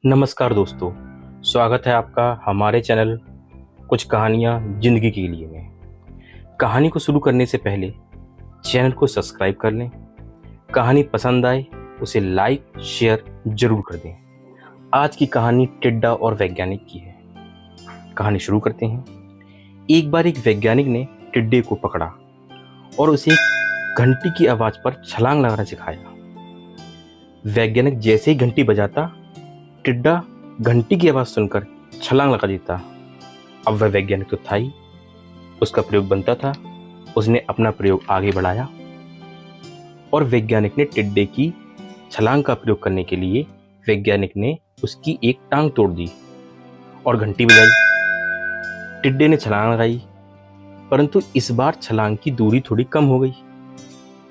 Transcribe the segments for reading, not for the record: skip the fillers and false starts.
नमस्कार दोस्तों, स्वागत है आपका हमारे चैनल कुछ कहानियाँ ज़िंदगी के लिए में। कहानी को शुरू करने से पहले चैनल को सब्सक्राइब कर लें। कहानी पसंद आए उसे लाइक शेयर ज़रूर कर दें। आज की कहानी टिड्डा और वैज्ञानिक की है। कहानी शुरू करते हैं। एक बार एक वैज्ञानिक ने टिड्डे को पकड़ा और उसे घंटी की आवाज़ पर छलांग लगाना सिखाया। वैज्ञानिक जैसे ही घंटी बजाता, टिड्डा घंटी की आवाज़ सुनकर छलांग लगा देता। अब वह वैज्ञानिक तो था ही, उसका प्रयोग बनता था। उसने अपना प्रयोग आगे बढ़ाया और वैज्ञानिक ने टिड्डे की छलांग का प्रयोग करने के लिए वैज्ञानिक ने उसकी एक टांग तोड़ दी और घंटी बजाई। टिड्डे ने छलांग लगाई, परंतु इस बार छलांग की दूरी थोड़ी कम हो गई।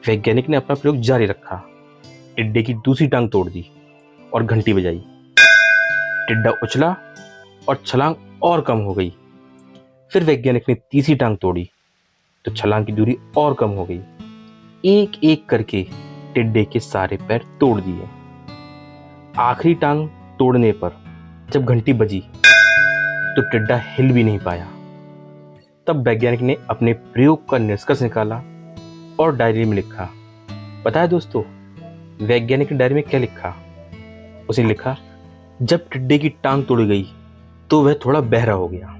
वैज्ञानिक ने अपना प्रयोग जारी रखा। टिड्डे की दूसरी टांग तोड़ दी और घंटी बजाई। टिड्डा उछला और छलांग और कम हो गई। फिर वैज्ञानिक ने तीसरी टांग तोड़ी तो छलांग की दूरी और कम हो गई। एक एक करके टिड्डे के सारे पैर तोड़ दिए। आखिरी टांग तोड़ने पर जब घंटी बजी तो टिड्डा हिल भी नहीं पाया। तब वैज्ञानिक ने अपने प्रयोग का निष्कर्ष निकाला और डायरी में लिखा। पता है दोस्तों, वैज्ञानिक ने डायरी में क्या लिखा? उसने लिखा, जब टिड्डे की टांग तोड़ी गई तो वह थोड़ा बहरा हो गया।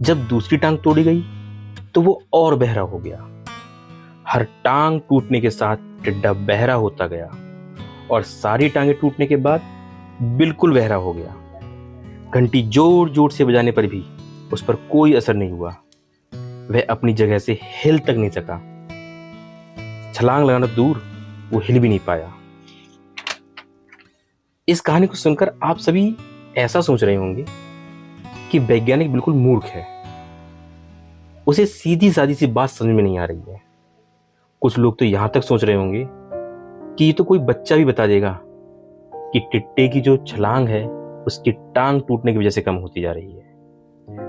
जब दूसरी टांग तोड़ी गई तो वो और बहरा हो गया। हर टांग टूटने के साथ टिड्डा बहरा होता गया और सारी टांगें टूटने के बाद बिल्कुल बहरा हो गया। घंटी जोर जोर से बजाने पर भी उस पर कोई असर नहीं हुआ। वह अपनी जगह से हिल तक नहीं सका। छलांग लगाना दूर, वो हिल भी नहीं पाया। इस कहानी को सुनकर आप सभी ऐसा सोच रहे होंगे कि वैज्ञानिक बिल्कुल मूर्ख है, उसे सीधी सादी सी बात समझ में नहीं आ रही है। कुछ लोग तो यहां तक सोच रहे होंगे कि ये तो कोई बच्चा भी बता देगा कि टिड्डे की जो छलांग है उसकी टांग टूटने की वजह से कम होती जा रही है,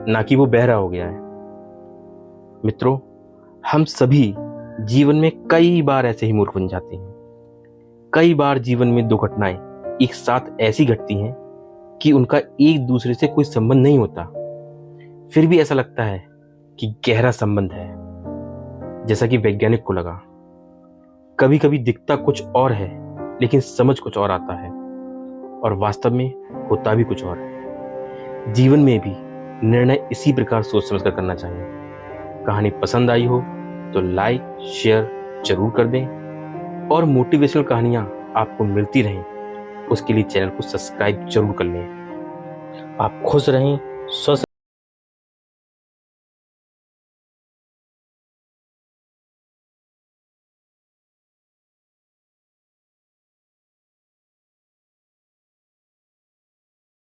ना कि वो बहरा हो गया है। मित्रों, हम सभी जीवन में कई बार ऐसे ही मूर्ख बन जाते हैं। कई बार जीवन में दो घटनाएं एक साथ ऐसी घटती हैं कि उनका एक दूसरे से कोई संबंध नहीं होता, फिर भी ऐसा लगता है कि गहरा संबंध है, जैसा कि वैज्ञानिक को लगा। कभी कभी दिखता कुछ और है लेकिन समझ कुछ और आता है और वास्तव में होता भी कुछ और है। जीवन में भी निर्णय इसी प्रकार सोच समझ कर करना चाहिए। कहानी पसंद आई हो तो लाइक शेयर जरूर कर दें और मोटिवेशनल कहानियां आपको मिलती रहें उसके लिए चैनल को सब्सक्राइब जरूर कर लें। आप खुश रहें, स्वस्थ